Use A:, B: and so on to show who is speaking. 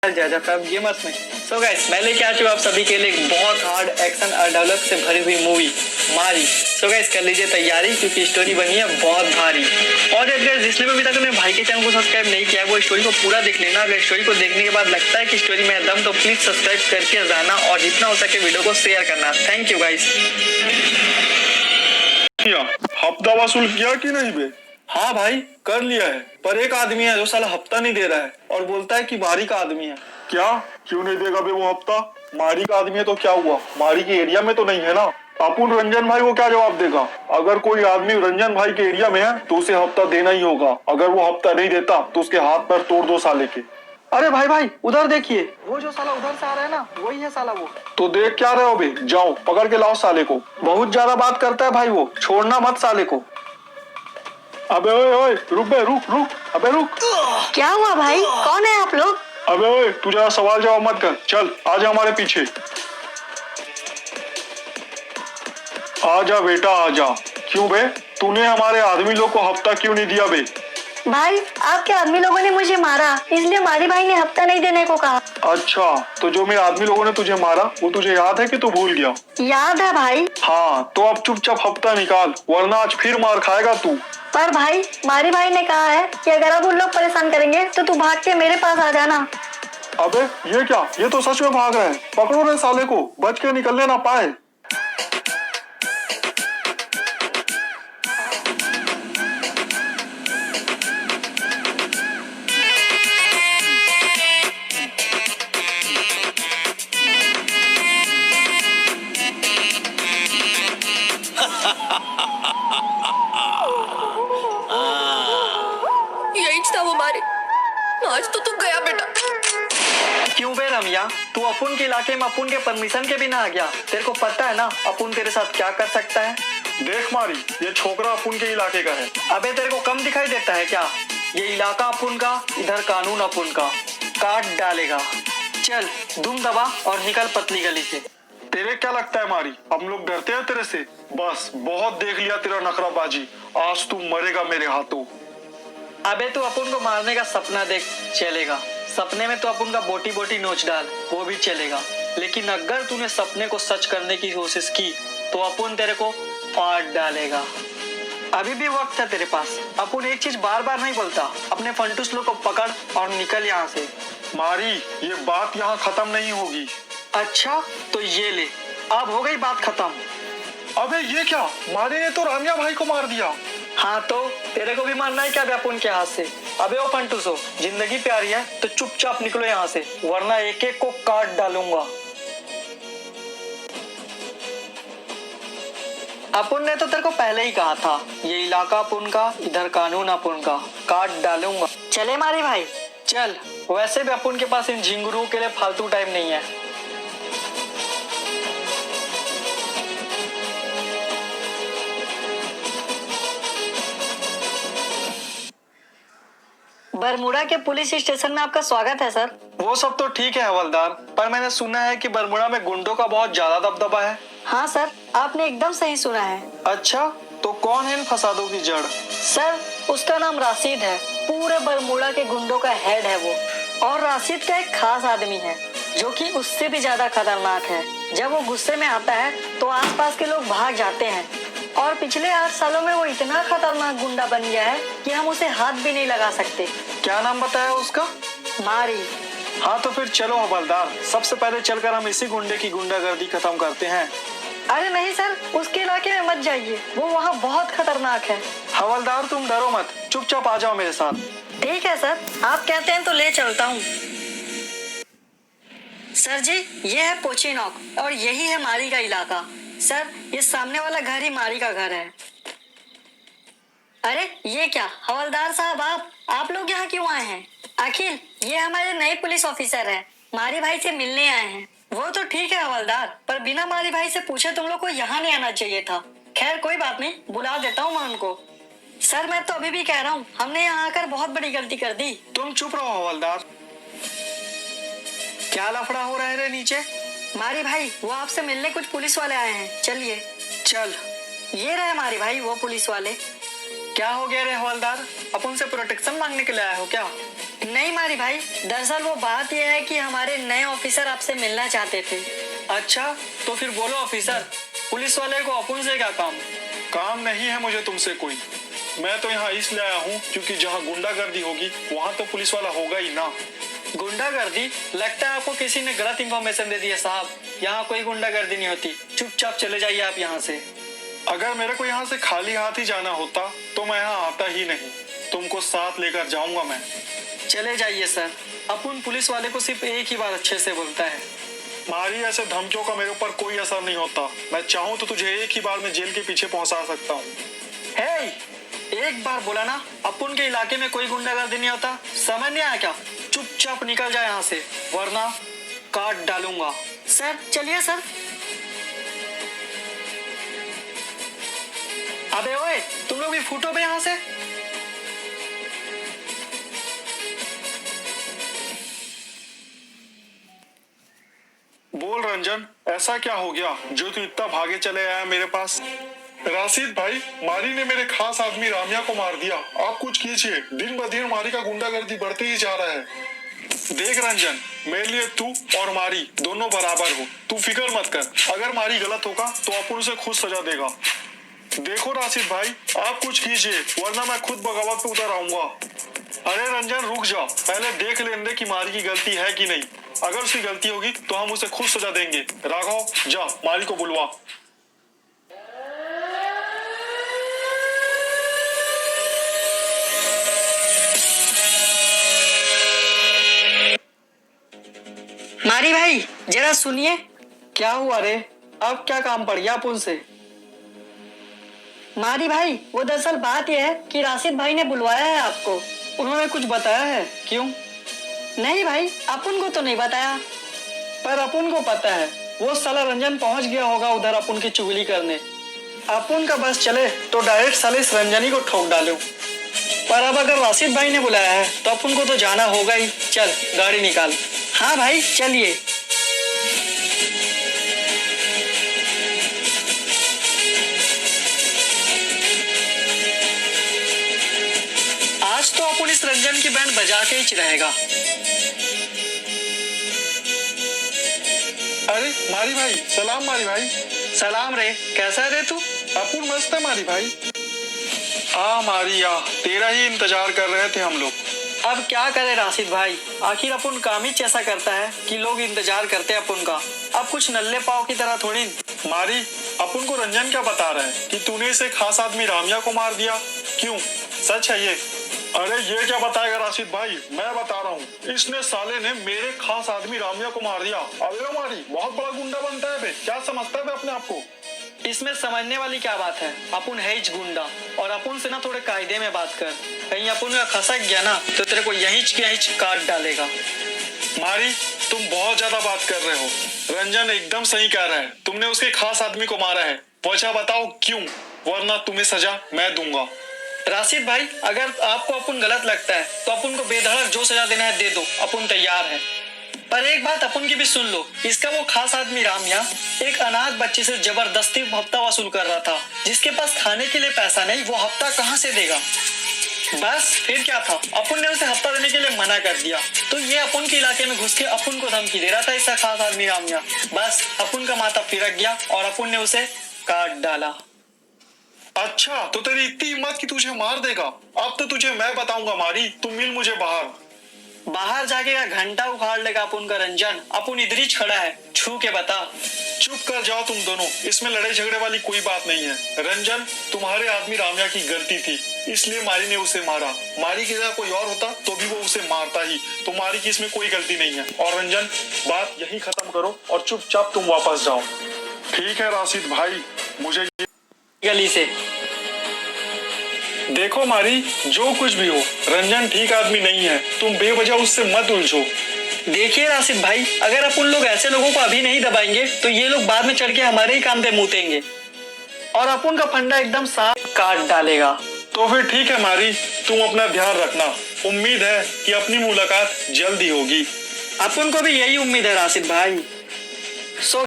A: Gamers में so guys मैं लेके आ चुका आप सभी के लिए एक बहुत हार्ड एक्शन और डायलॉग से भरी हुई मूवी मारी। सो गाइस कर लीजिए तैयारी क्योंकि स्टोरी बनी है बहुत भारी। और अगर जिसने भी अभी तक अपने भाई के चैनल को सब्सक्राइब नहीं किया वो स्टोरी को पूरा देख लेना। अगर स्टोरी को देखने के बाद लगता है कि स्टोरी में दम तो प्लीज सब्सक्राइब करके जाना और जितना हो सके वीडियो को शेयर करना। Thank you guys.
B: हफ्ता वसूल किया कि नहीं बे?
A: हाँ भाई कर लिया है, पर एक आदमी है जो साला हफ्ता नहीं दे रहा है और बोलता है कि मारी का आदमी है।
B: क्या क्यों नहीं देगा बे वो हफ्ता? मारी का आदमी है तो क्या हुआ? मारी के एरिया में तो नहीं है ना। अपुन रंजन भाई को क्या जवाब देगा? अगर कोई आदमी रंजन भाई के एरिया में है तो उसे हफ्ता देना ही होगा। अगर वो हफ्ता नहीं देता तो उसके हाथ पैर तोड़ दो साले के।
A: अरे भाई भाई उधर देखिए, वो जो साला उधर से आ रहा है ना वही है साला वो।
B: तो देख क्या रहे हो बे? जाओ पकड़ के लाओ साले को।
A: बहुत ज्यादा बात करता है भाई वो, छोड़ना मत साले को।
B: अबे ओए ओए रुक बे, रुक रुक, अबे रुक।
C: क्या हुआ भाई, कौन है आप लोग?
B: अबे ओए तू जरा सवाल जवाब मत कर, चल आजा हमारे पीछे। आजा बेटा आजा। क्यों बे, तूने हमारे आदमी लोग को हफ्ता क्यों नहीं दिया बे?
C: भाई आपके आदमी लोगों ने मुझे मारा, इसलिए मारी भाई ने हफ्ता नहीं देने को कहा।
B: अच्छा तो जो मेरे आदमी लोगों ने तुझे मारा वो तुझे याद है कि तू भूल गया?
C: याद है भाई।
B: हाँ तो अब चुपचाप हफ्ता निकाल वरना आज फिर मार खाएगा तू।
C: पर भाई मारी भाई ने कहा है कि अगर अब उन लोग परेशान करेंगे तो तू भाग के मेरे पास आ जाना।
B: अबे ये क्या, ये तो सच में भाग रहा है। पकड़ो रे साले को, बच के निकलने ना पाए।
D: यही था वो मारे। आज तो तू गया बेटा।
A: क्यों बे रमिया, तू अपुन के इलाके में अपुन के परमिशन के बिना आ गया? तेरे को पता है ना अपुन तेरे साथ क्या कर सकता है?
B: देख मारी, ये छोकरा अपुन के इलाके का है।
A: अबे तेरे को कम दिखाई देता है क्या? ये इलाका अपुन का, इधर कानून अपुन का, काट डालेगा। चल दुम दबा और निकल पतली गली से।
B: तेरे क्या लगता है मारी, हम लोग डरते हैं तेरे से? बस बहुत देख लिया तेरा नखराबाजी, आज तू मरेगा मेरे हाथों।
A: अबे तू अपुन को मारने का सपना देख, चलेगा। सपने में तो अपुन का बोटी बोटी नोच डाल, वो भी चलेगा। लेकिन अगर तूने सपने को सच करने की कोशिश की तो अपुन तेरे को फाड़ डालेगा। अभी भी वक्त है तेरे पास। अपुन एक चीज बार बार नहीं बोलता, अपने फंटूस लोग को पकड़ और निकल यहाँ से।
B: मारी ये बात यहाँ खत्म नहीं होगी।
A: अच्छा तो ये ले, अब हो गई बात खत्म।
B: अबे ये क्या, मारी ने तो रामिया भाई को मार दिया।
A: हाँ तो तेरे को भी मारना है क्या अपुन के हाथ से? अबे ओ फंटूसो, जिंदगी प्यारी है तो चुपचाप निकलो यहाँ से वरना एक एक को काट डालूंगा। अपुन ने तो तेरे को पहले ही कहा था, ये इलाका अपुन का, इधर कानून अपुन का, काट डालूंगा। चले मारी भाई चल। वैसे भी अपुन के पास इन झिंगुरों के लिए फालतू टाइम नहीं है।
C: बरमुड़ा के पुलिस स्टेशन में आपका स्वागत है सर।
A: वो सब तो ठीक है हवलदार, पर मैंने सुना है कि बरमुड़ा में गुंडों का बहुत ज्यादा दबदबा है।
C: हाँ सर, आपने एकदम सही सुना है।
A: अच्छा तो कौन है इन फसादों की जड़?
C: सर उसका नाम राशिद है, पूरे बरमुड़ा के गुंडों का हेड है वो। और राशिद का एक खास आदमी है जो कि उससे भी ज्यादा खतरनाक है। जब वो गुस्से में आता है तो आसपास के लोग भाग जाते हैं और पिछले 8 सालों में वो इतना खतरनाक गुंडा बन गया है कि हम उसे हाथ भी नहीं लगा सकते।
A: क्या नाम बताया उसका?
C: मारी।
A: हाँ तो फिर चलो हवलदार, सबसे पहले चलकर हम इसी गुंडे की गुंडागर्दी खत्म करते हैं।
C: अरे नहीं सर, उसके इलाके में मत जाइए, वो वहाँ बहुत खतरनाक है।
A: हवलदार तुम डरो मत, चुपचाप आ जाओ मेरे साथ।
C: ठीक है सर, आप कहते हैं तो ले चलता हूँ। सर जी ये है पोचीनॉक और यही है मारी का इलाका। सर ये सामने वाला घर ही मारी का घर है। अरे ये क्या हवलदार साहब, आप लोग यहाँ क्यों आए हैं? अखिल ये हमारे नए पुलिस ऑफिसर है, मारी भाई से मिलने आए हैं। वो तो ठीक है हवलदार, पर बिना मारी भाई से पूछे तुम लोग को यहाँ नहीं आना चाहिए था। खैर कोई बात नहीं, बुला देता हूँ मैं उनको। सर मैं तो अभी भी कह रहा हूँ, हमने यहाँ आकर बहुत बड़ी गलती कर दी।
A: तुम चुप रहो हवलदार। क्या लफड़ा हो रहा है रे नीचे?
C: मारी भाई वो आपसे मिलने कुछ पुलिस वाले आए हैं, चलिए।
A: चल।
C: ये रहे मारी भाई वो पुलिस वाले।
A: क्या हो गया रे हवलदार, अपन से प्रोटेक्शन मांगने के लिए आए हो क्या?
C: नहीं मारी भाई, दरअसल वो बात यह है कि हमारे नए ऑफिसर आपसे मिलना चाहते थे।
A: अच्छा, तो फिर बोलो ऑफिसर, पुलिस वाले को अपन से क्या काम?
B: काम नहीं है मुझे तुमसे कोई। मैं तो यहाँ इसलिए आया हूँ क्योंकि जहाँ गुंडागर्दी होगी वहाँ तो पुलिस वाला होगा ही ना।
A: गुंडागर्दी? लगता है आपको किसी ने गलत इंफॉर्मेशन दे दी है साहब। यहाँ कोई गुंडागर्दी नहीं होती, चुपचाप चले जाइए आप यहाँ से।
B: अगर मेरे को यहाँ से खाली हाथ ही जाना होता तो मैं यहाँ आता ही नहीं, तुमको साथ लेकर जाऊंगा मैं।
A: चले जाइए सर, अपन पुलिस वाले को सिर्फ एक ही बार अच्छे से बोलता है।
B: मारी ऐसे धमकियों का मेरे ऊपर कोई असर नहीं होता। मैं चाहूँ तो तुझे एक ही बार में जेल के पीछे पहुंचा सकता हूँ।
A: हे, एक बार बोला ना, अपन के इलाके में कोई गुंडागर्दी नहीं होता। समझ नहीं आया क्या? चुपचाप निकल जाए यहाँ से, वरना काट डालूंगा।
C: सर चलिए सर।
A: अबे ओए, तुम लोग भी फूटो पे यहाँ से।
B: बोल रंजन, ऐसा क्या हो गया जो तू इतना भागे चले आया मेरे पास? राशिद भाई, मारी ने मेरे खास आदमी रामिया को मार दिया। आप कुछ कीजिए, दिन ब दिन मारी का गुंडागर्दी बढ़ते ही जा रहा है। देख रंजन, मेरे लिए तू और मारी दोनों बराबर हो, तू फिक्र मत कर। अगर मारी गलत होगा तो अपन उसे खुद सजा देगा। देखो राशिद भाई, आप कुछ कीजिए वरना मैं खुद बगावत पे उतर आऊंगा। अरे रंजन रुक जा, पहले देख लेने दे कि मारी की गलती है कि नहीं। अगर उसकी गलती होगी तो हम उसे खुद सजा देंगे। राघव, जा मारी को बुलवा।
C: मारी भाई जरा सुनिए।
A: क्या हुआ रे? अब क्या काम पड़ गया अपन से?
C: मारी भाई, वो दरअसल बात यह है कि राशिद भाई ने बुलवाया है आपको।
A: उन्होंने कुछ बताया है? क्यों?
C: नहीं भाई, अपन को तो नहीं बताया।
A: पर अपन को पता है, वो साला रंजन पहुंच गया होगा उधर अपन की चुगली करने। अपन का बस चले तो डायरेक्ट साले इस रंजनी को ठोक डालो। पर अब अगर राशिद भाई ने बुलाया है तो अपन को तो जाना होगा ही। चल गाड़ी निकाल।
C: हाँ भाई चलिए।
A: आज तो अपन इस रंजन की बैंड बजा के ही रहेगा।
B: अरे मारी भाई, सलाम मारी भाई।
A: सलाम रे, कैसा है रे तू?
B: अपन मस्त है मारी भाई। आ मारी आ, तेरा ही इंतजार कर रहे थे हम लोग।
A: अब क्या करे राशिद भाई, आखिर अपन काम ही ऐसा करता है कि लोग इंतजार करते हैं अपन का। अब कुछ नल्ले पाव की तरह थोड़ी।
B: मारी, अपन को रंजन क्या बता रहा है कि तूने इसे खास आदमी रामिया को मार दिया? क्यों, सच है ये? अरे ये क्या बताएगा राशिद भाई, मैं बता रहा हूँ। इसने साले ने मेरे खास आदमी रामिया को मार दिया। अबे मारी, बहुत बड़ा गुंडा बनता है बे, क्या समझता है अपने आप को?
A: इसमें समझने वाली क्या बात है? अपन है ही गुंडा, और अपन से ना थोड़े कायदे में बात कर। कहीं अपन का खसक गया ना तो तेरे को यहीं काट डालेगा।
B: मारी, तुम बहुत ज्यादा बात कर रहे हो। रंजन एकदम सही कह रहा है, तुमने उसके खास आदमी को मारा है। वजह बताओ क्यों, वरना तुम्हें सजा मैं दूंगा।
A: राशिद भाई, अगर आपको अपन गलत लगता है तो अपन को बेधड़क जो सजा देना है दे दो, अपन तैयार है। पर एक बात अपन की भी सुन लो, इसका वो खास आदमी रामिया एक अनाथ बच्चे से जबरदस्ती हफ्ता वसूल कर रहा था, जिसके पास खाने के लिए पैसा नहीं, वो हफ्ता कहाँ से देगा? बस फिर क्या था, अपन ने उसे हफ्ता देने के लिए मना कर दिया, तो ये अपन के इलाके में घुस के अपन को धमकी दे रहा था इसका खास आदमी रामिया। बस अपन का माथा फिरक गया और अपन ने उसे काट डाला।
B: अच्छा, तो तेरी इतनी हिम्मत कि तुझे मार देगा? अब तो तुझे मैं बताऊंगा मारी, तू मिल मुझे
A: बाहर जाके का घंटा उखाड़ लेगा अपन का रंजन। अपन इधर ही खड़ा है, छू के बता।
B: चुप कर जाओ तुम दोनों, इसमें लड़ाई झगड़े वाली कोई बात नहीं है। रंजन, तुम्हारे आदमी रामिया की गलती थी, इसलिए मारी ने उसे मारा। मारी की जगह कोई और होता तो भी वो उसे मारता ही। तो मारी की इसमें कोई गलती नहीं है। और रंजन, बात यही खत्म करो और चुपचाप तुम वापस जाओ। ठीक है राशिद भाई, मुझे
A: गली से
B: देखो मारी, जो कुछ भी हो, रंजन ठीक आदमी नहीं है। तुम बेवजह उससे मत उलझो।
A: देखिए राशिद भाई, अगर अपन लोग ऐसे लोगों को अभी नहीं दबाएंगे तो ये लोग बाद में चढ़ के हमारे ही काम पे मुतेंगे और अपन का फंडा एकदम साफ काट डालेगा।
B: तो फिर ठीक है मारी, तुम अपना ध्यान रखना। उम्मीद है कि अपनी मुलाकात जल्दी होगी।
A: अपन को भी यही उम्मीद है राशिद भाई। सो